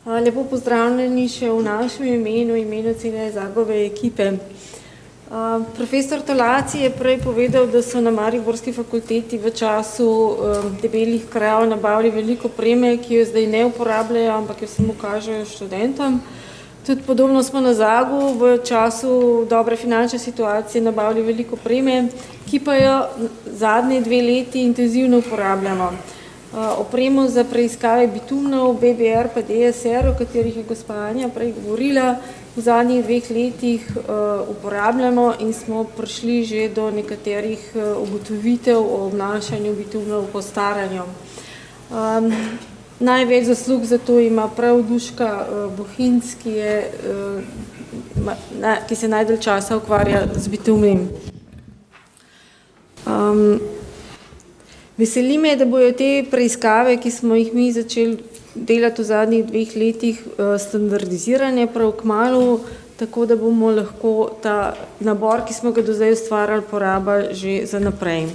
Lepo pozdravljeni še v našem imenu cele Zagove ekipe. Profesor Tolaci je prej povedal, da so na Mariborski fakulteti v času debelih krajav nabavili veliko opreme, ki jo zdaj ne uporabljajo, ampak jo samo kažejo študentom. Tudi podobno smo na Zagu v času dobre finančne situacije nabavili veliko opreme, ki pa jo zadnje 2 leti intenzivno uporabljamo. Opremo za preiskave bitumnov, BBR pa DSR, o katerih je gospa Anja prej govorila, v zadnjih 2 letih uporabljamo in smo prišli že do nekaterih ugotovitev o obnašanju bitumnov po staranju. Največ zaslug za to ima prav Duška Bohinc, ki se najdalj časa ukvarja z bitumnim. Veseli me, da bojo te preiskave, ki smo jih mi začeli delati v zadnjih 2 letih, standardizirane prav kmalu, tako da bomo lahko ta nabor, ki smo ga do zdaj ustvarjali, porabili že za naprej.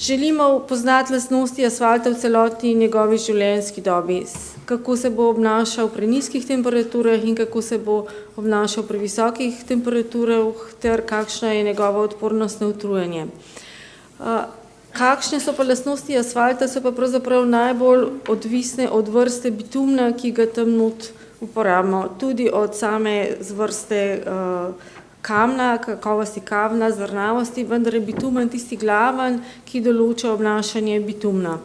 Želimo poznati lastnosti asfalta v celotni njegovi življenjski dobi, kako se bo obnašal pri nizkih temperaturah in kako se bo obnašal pri visokih temperaturah ter kakšna je njegova odpornost na utrujanje. Kakšne so pa lastnosti asfalta, so pa pravzaprav najbolj odvisne od vrste bitumna, ki ga tam not uporabimo. Tudi od same vrste kamna, kakovosti kamna, zrnavosti, vendar je bitumen tisti glaven, ki določa obnašanje bitumna.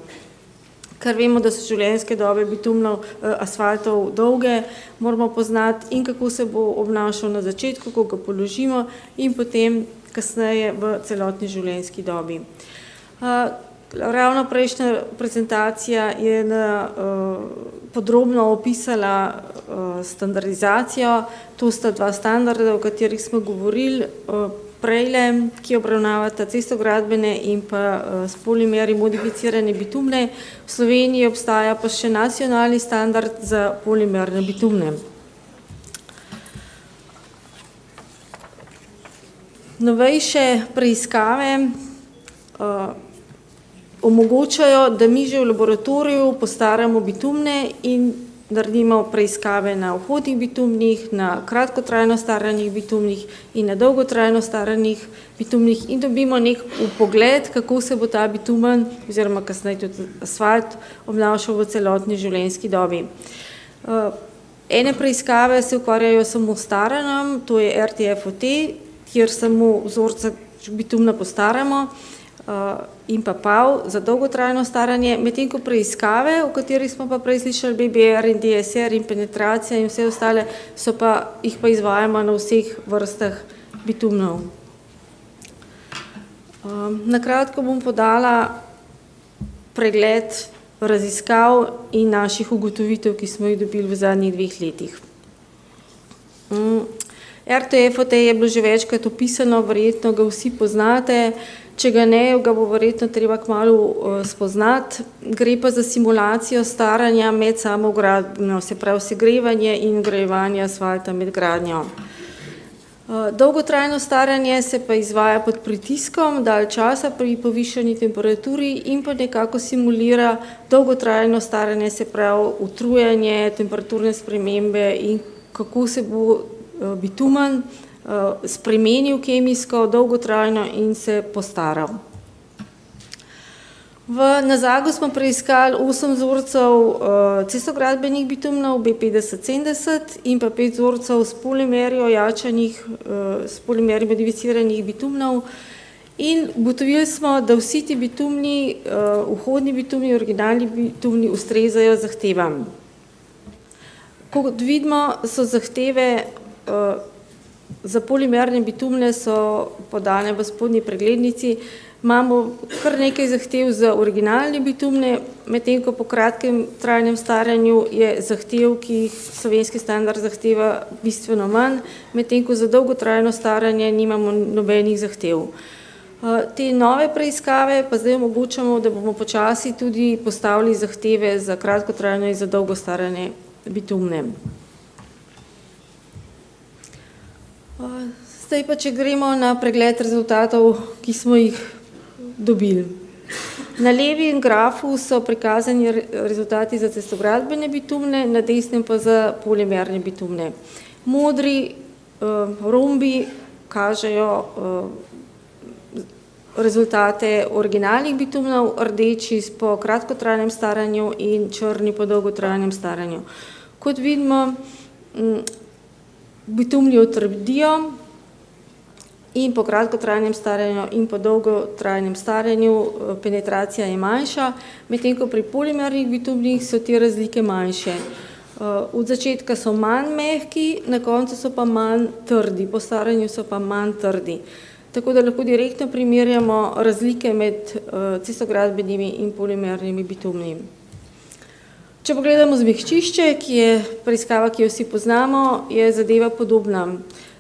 Ker vemo, da so življenjske dobe bitumnov asfaltov dolge, moramo poznati in kako se bo obnašal na začetku, ko ga položimo in potem kasneje v celotni življenjski dobi. Ravno prejšnja prezentacija je podrobno opisala standardizacijo. To sta 2 standarda, o katerih smo govorili prejle, ki obravnavata cestogradbene in pa s polimeri modificirane bitumne. V Sloveniji obstaja pa še nacionalni standard za polimerne bitumne. Novejše preiskave omogočajo, da mi že v laboratoriju postaramo bitumne in naredimo preiskave na vhodnih bitumnih, na kratkotrajno staranih bitumnih in na dolgotrajno staranih bitumnih in dobimo nek vpogled, kako se bo ta bitumen oziroma kasneje tudi asfalt obnašal v celotni življenjski dobi. Ene preiskave se ukvarjajo samo s staranjem, to je RTFOT, kjer samo vzorca bitumna postaramo in pa PAV za dolgotrajno staranje, medtem ko preiskave, o katerih smo pa prej slišali, BBR in DSR in penetracija in vse ostale, jih pa izvajamo na vseh vrstah bitumnov. Na kratko bom podala pregled raziskav in naših ugotovitev, ki smo jih dobili v zadnjih 2 letih. RTFOT je bilo že večkrat opisano, verjetno ga vsi poznate, če ga ne, ga bo verjetno treba kmalu spoznati. Gre pa za simulacijo staranja med samo gradnjo, se pravi segrevanje in vgrajevanje asfalta med gradnjo. Dolgotrajno staranje se pa izvaja pod pritiskom, dalj časa pri povišani temperaturi in pa nekako simulira dolgotrajno staranje, se pravi utrujanje, temperaturne spremembe in kako se bo bitumen spremenil kemijsko, dolgotrajno in se postaral. Na Zagu smo preiskali 8 vzorcev cestogradbenih bitumnov B50-70 in pa 5 vzorcev s polimerji ojačanih, s polimerji modificiranih bitumnov in ugotovili smo, da vsi ti bitumni, vhodni bitumni, originalni bitumni ustrezajo zahtevam. Kot vidimo, so zahteve za polimerne bitumne so podane v spodnji preglednici. Imamo kar nekaj zahtev za originalne bitumne, medtem ko po kratkem trajnem staranju je zahtev, ki jih slovenski standard zahteva, bistveno manj, medtem ko za dolgotrajno staranje nimamo nobenih zahtev. Te nove preiskave pa zdaj omogočamo, da bomo počasi tudi postavili zahteve za kratkotrajno in za dolgo staranje bitumne. Zdaj pa, če gremo na pregled rezultatov, ki smo jih dobili. Na levem grafu so prikazani rezultati za cestogradbene bitumne, na desnem pa za polimerne bitumne. Modri rombi kažejo rezultate originalnih bitumnov, rdeči po kratkotrajnem staranju in črni po dolgotrajnem staranju. Kot vidimo, bitumni utrdijo in po kratkotrajnem staranju in po dolgotrajnem staranju penetracija je manjša, medtem ko pri polimernih bitumnih so te razlike manjše. Od začetka so manj mehki, na koncu so pa manj trdi, po staranju so pa manj trdi. Tako da lahko direktno primerjamo razlike med cestogradbenimi in polimernimi bitumnimi. Če pogledamo zmehčišče, ki je preiskava, ki jo vsi poznamo, je zadeva podobna.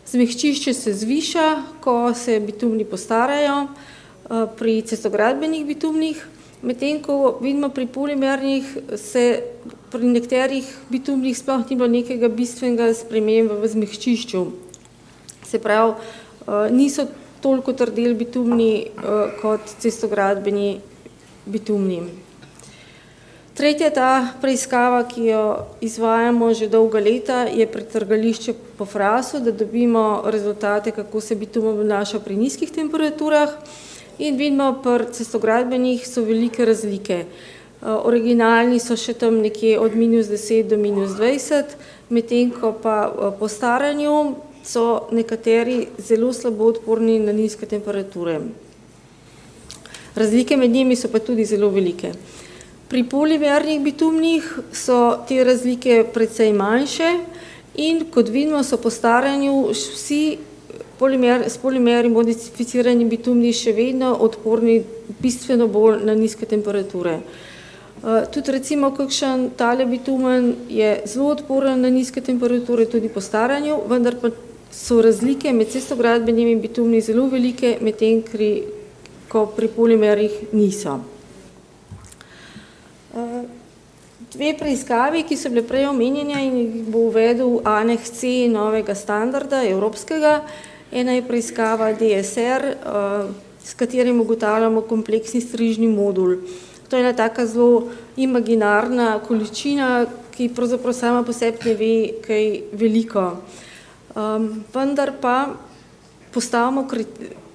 Zmehčišče se zviša, ko se bitumni postarajo pri cestogradbenih bitumnih, medtem ko vidimo pri polimernih se pri nekaterih bitumnih sploh ni bilo nekega bistvenega sprememba v zmehčišču. Se pravi, niso toliko trdeli bitumni kot cestogradbeni bitumni. Tretja ta preiskava, ki jo izvajamo že dolga leta, je pretrgališče po frasu, da dobimo rezultate, kako se bitumen obnaša pri nizkih temperaturah. In vidimo, pri cestogradbenih so velike razlike. Originalni so še tam nekje od -10 do -20, medtem ko pa po staranju so nekateri zelo slabo odporni na nizke temperature. Razlike med njimi so pa tudi zelo velike. Pri polimernih bitumnih so te razlike precej manjše in kot vidimo, so po staranju vsi s polimeri modificirani bitumni še vedno odporni bistveno bolj na nizke temperature. Tudi recimo kakšen tale bitumen je zelo odporen na nizke temperature tudi po staranju, vendar pa so razlike med cestogradbenimi bitumni zelo velike, medtem ko pri polimerih niso. Dve preiskavi, ki so bile prej omenjene in jih bo uvedel Aneks C novega standarda evropskega. Ena je preiskava DSR, s katerim ugotavljamo kompleksni strižni modul. To je ena taka zelo imaginarna količina, ki pravzaprav sama po sebi ne ve kaj veliko. Vendar pa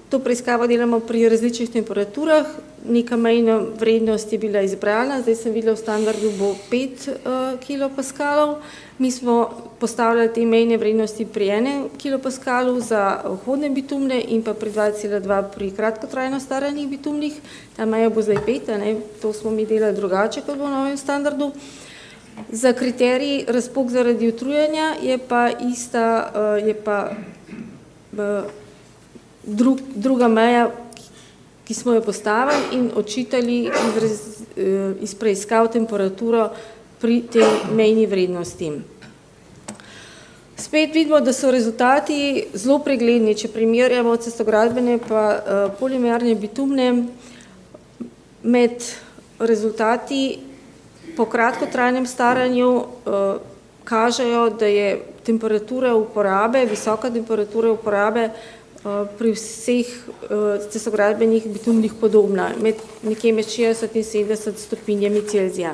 to preiskavo delamo pri različnih temperaturah, neka mejna vrednost je bila izbrana, zdaj sem videla v standardu bo 5 kilopaskalov. Mi smo postavljali te mejne vrednosti pri 1 kilopaskalu za vhodne bitumne in pa pri 2,2 pri kratkotrajno staranih bitumnih. Ta meja bo zdaj 5, to smo mi delali drugače kot v novem standardu. Za kriterij razpok zaradi utrujanja je pa druga meja, ki smo jo postavili in odčitali iz preiskav temperaturo pri tej mejni vrednosti. Spet vidimo, da so rezultati zelo pregledni, če primerjamo cestogradbene pa polimerne bitumne. Med rezultati po kratkotrajnem staranju kažejo, da je temperatura uporabe, visoka temperatura uporabe pri vseh cestogradbenih bitumnih podobna, nekje med 60 in 70 stopinjami Celzija.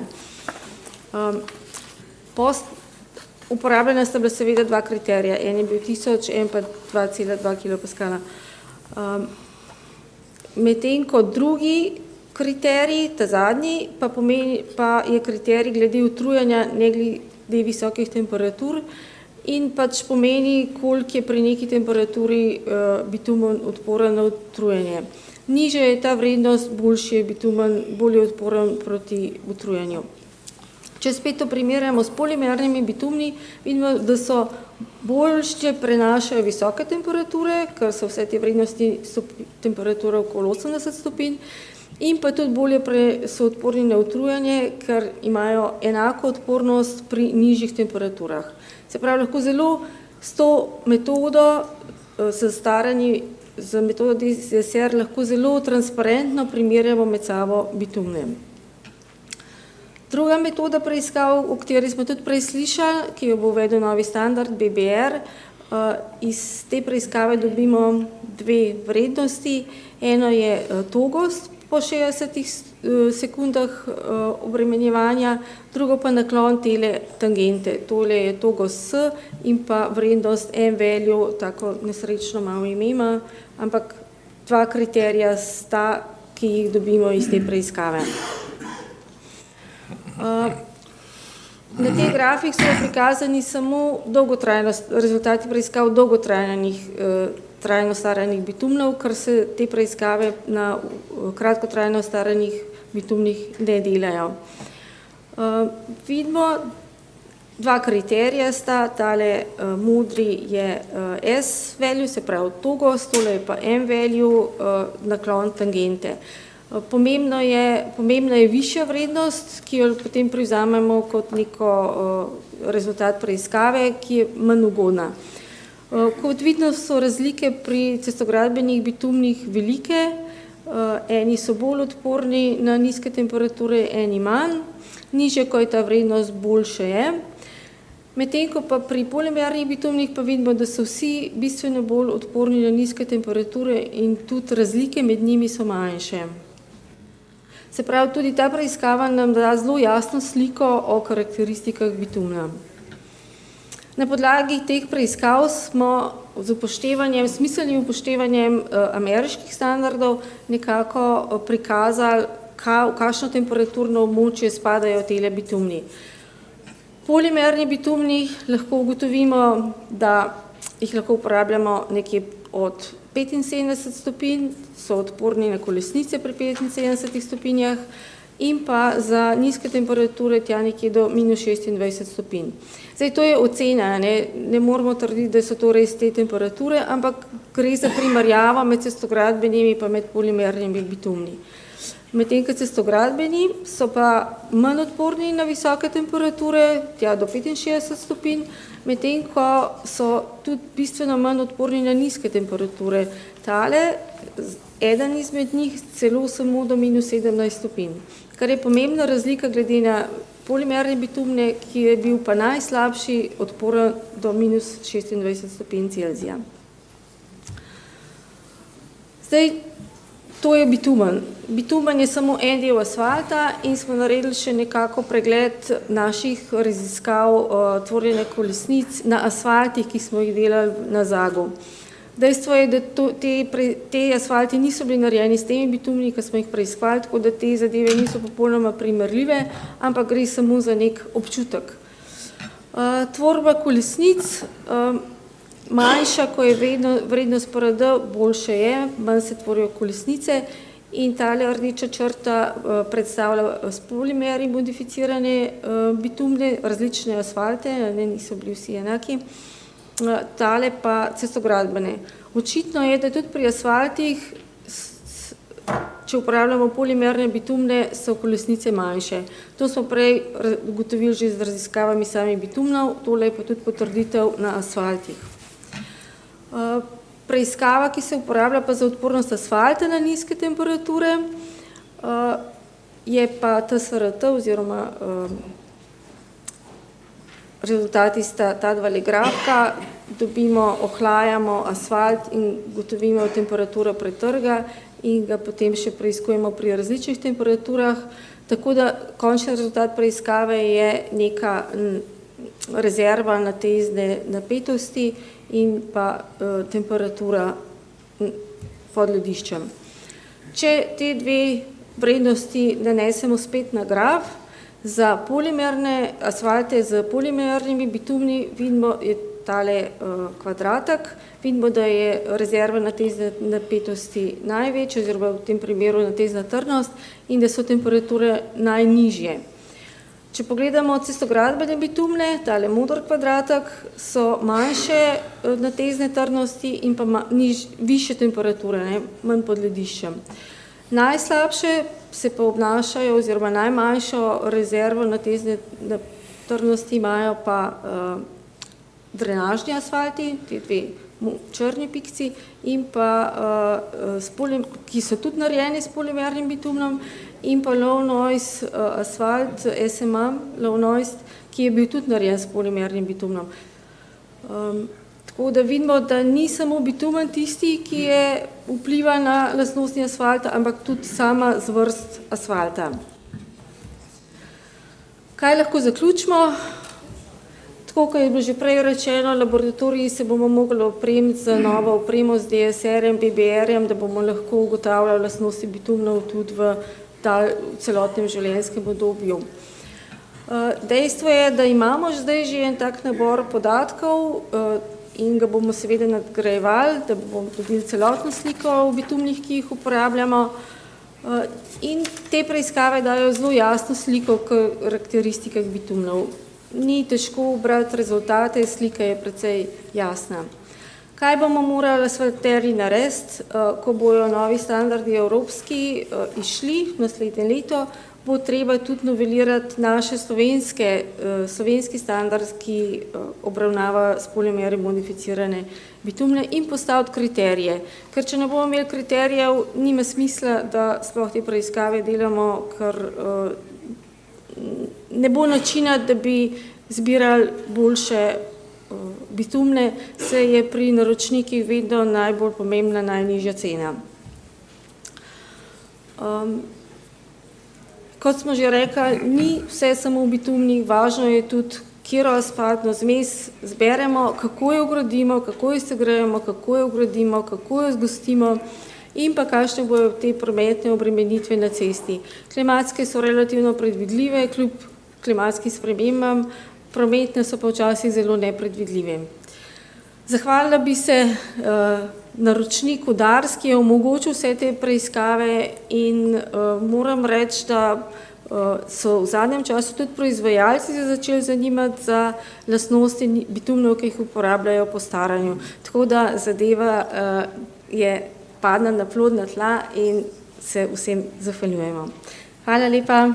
Uporabljena sta bila seveda dva kriterija, en je bil 1000, en pa 2,2 kilopaskala. Medtem ko drugi kriterij, ta zadnji, pa je kriterij glede utrujanja ne glede visokih temperatur in pač pomeni, koliko je pri neki temperaturi bitumen odporen na utrujanje. Nižja je ta vrednost, boljši je bitumen, bolje odporen proti utrujanju. Če spet to primerjamo s polimernimi bitumni, vidimo, da so boljše prenašajo visoke temperature, ker so vse te vrednosti temperature okoli 80 stopinj, in pa tudi bolje so odporni na utrujanje, ker imajo enako odpornost pri nižjih temperaturah. Se pravi, lahko zelo s to metodo, z metodo DSR, lahko zelo transparentno primerjamo med sabo bitumne. Druga metoda preiskav, o kateri smo tudi prej slišali, ki jo bo uvedel novi standard BBR, iz te preiskave dobimo dve vrednosti. Eno je togost po 60 sekundah obremenjevanja, drugo pa naklon tele tangente. Tole je togo S in pa vrednost M-value, tako nesrečno malo ime ima, ampak dva kriterija sta, ki jih dobimo iz te preiskave. Na teh grafih so prikazani samo rezultati preiskav trajno staranih bitumnov, ker se te preiskave na kratkotrajno staranih bitumnih ne delajo. Vidimo, dva kriterija sta, tale modri je S-value, se pravi togost, tole je pa M-value, naklon tangente. Pomembna je višja vrednost, ki jo potem privzamemo kot neko rezultat preiskave, ki je manj ugodna. Kot vidno so razlike pri cestogradbenih bitumnih velike, eni so bolj odporni na nizke temperature, eni manj, nižje, ko je ta vrednost, boljše je. Medtem ko pa pri polimernih bitumnih pa vidimo, da so vsi bistveno bolj odporni na nizke temperature in tudi razlike med njimi so manjše. Se pravi, tudi ta preiskava nam da zelo jasno sliko o karakteristikah bitumna. Na podlagi teh preiskav smo z smiselnim upoštevanjem ameriških standardov nekako prikazali, v kakšno temperaturno območje spadajo tele bitumni. Polimerni bitumni lahko ugotovimo, da jih lahko uporabljamo nekje od 75 stopinj, so odporni na kolesnice pri 75 stopinjah in pa za nizke temperature tja nekje do minus 26 stopinj. Zdaj, to je ocena, ne moramo trditi, da so to res te temperature, ampak gre za primerjavo med cestogradbenimi pa med polimernimi bitumni. Medtem ko cestogradbeni so pa manj odporni na visoke temperature, tja do 65 stopinj, medtem ko so tudi bistveno manj odporni na nizke temperature. Tale, eden izmed njih celo samo do minus 17 stopinj, kar je pomembna razlika glede na polimerne bitumne, ki je bil pa najslabši odporen do minus 26 stopinj Celzija. Zdaj, to je bitumen. Bitumen je samo en del asfalta in smo naredili še nekako pregled naših raziskav tvorjenja kolesnic na asfaltih, ki smo jih delali na Zagu. Dejstvo je, da te asfalti niso bili narejeni s temi bitumni, ki smo jih preiskovali, tako da te zadeve niso popolnoma primerljive, ampak gre samo za nek občutek. Tvorba kolesnic, manjša, ko je vrednost PRD, boljše je, manj se tvorijo kolesnice in tale rdeča črta predstavlja s polimeri modificirane bitumne, različne asfalte, niso bili vsi enaki, tale pa cestogradbene. Očitno je, da tudi pri asfaltih, če uporabljamo polimerne bitumne, so kolesnice manjše. To smo prej ugotovili že z raziskavami samih bitumnov, tole je pa tudi potrditev na asfaltih. Preiskava, ki se uporablja pa za odpornost asfalta na nizke temperature, je pa TSRT oziroma rezultati sta ta dva grafka, ohlajamo asfalt in ugotovimo temperaturo pretrga in ga potem še preiskujemo pri različnih temperaturah, tako da končni rezultat preiskave je neka rezerva na tezne napetosti in pa temperatura pod lediščem. Če te dve vrednosti nanesemo spet na graf, za polimerne asfalte z polimernimi bitumni vidimo, je tale kvadratek, vidimo, da je rezerva na tezne napetosti največja, oziroma v tem primeru na tezna trdnost in da so temperature najnižje. Če pogledamo cestogradbene bitumne, tale moder kvadratek, so manjše na tezne trdnosti in pa višje temperature, manj pod lediščem. Najslabše se pa obnašajo, oziroma najmanjšo rezervo na tezne trdnosti imajo pa drenažni asfalti, te dve črni pikci, in pa, ki so tudi narejeni s polimernim bitumnom, in pa low noise asfalt, SMA, low noise, ki je bil tudi narejen s polimernim bitumnom. Tako da vidimo, da ni samo bitumen tisti, ki vpliva na lastnosti asfalta, ampak tudi sama zvrst asfalta. Kaj lahko zaključimo? Tako, kot je bilo že prej rečeno, laboratoriji se bomo mogli opremiti z novo opremo, z DSR-jem, BBR-jem, da bomo lahko ugotavljali lastnosti bitumnov tudi v celotnem življenjskem obdobju. Dejstvo je, da imamo zdaj že en tak nabor podatkov in ga bomo seveda nadgrajevali, da bomo dobili celotno sliko o bitumnih, ki jih uporabljamo. In te preiskave dajo zelo jasno sliko o karakteristikah bitumnov. Ni težko brati rezultate, slika je precej jasna. Kaj bomo morali asfalterji narediti, ko bojo novi standardi evropski išli naslednje leto, bo treba tudi novelirati naše slovenski standard, ki obravnava s polimerji modificirane bitumne in postaviti kriterije. Ker če ne bomo imeli kriterijev, nima smisla, da sploh te preiskave delamo, ker ne bo načina, da bi zbirali boljše bitumne, se je pri naročnikih vedno najbolj pomembna najnižja cena. Kot smo že rekli, ni vse samo v bitumnih, važno je tudi, katero asfaltno zmes zberemo, kako jo ugradimo, kako jo segrejemo, kako jo ugradimo, kako jo zgostimo in pa kakšne bojo te prometne obremenitve na cesti. Klimatske so relativno predvidljive, kljub klimatskim spremembam, prometne so pa včasih zelo nepredvidljive. Zahvalila bi se naročniku Dars, ki je omogočil vse te preiskave in moram reči, da so v zadnjem času tudi proizvajalci se začeli zanimati za lastnosti bitumnov, ki jih uporabljajo po staranju. Tako da zadeva je padla na plodna tla in se vsem zahvaljujemo. Hvala lepa.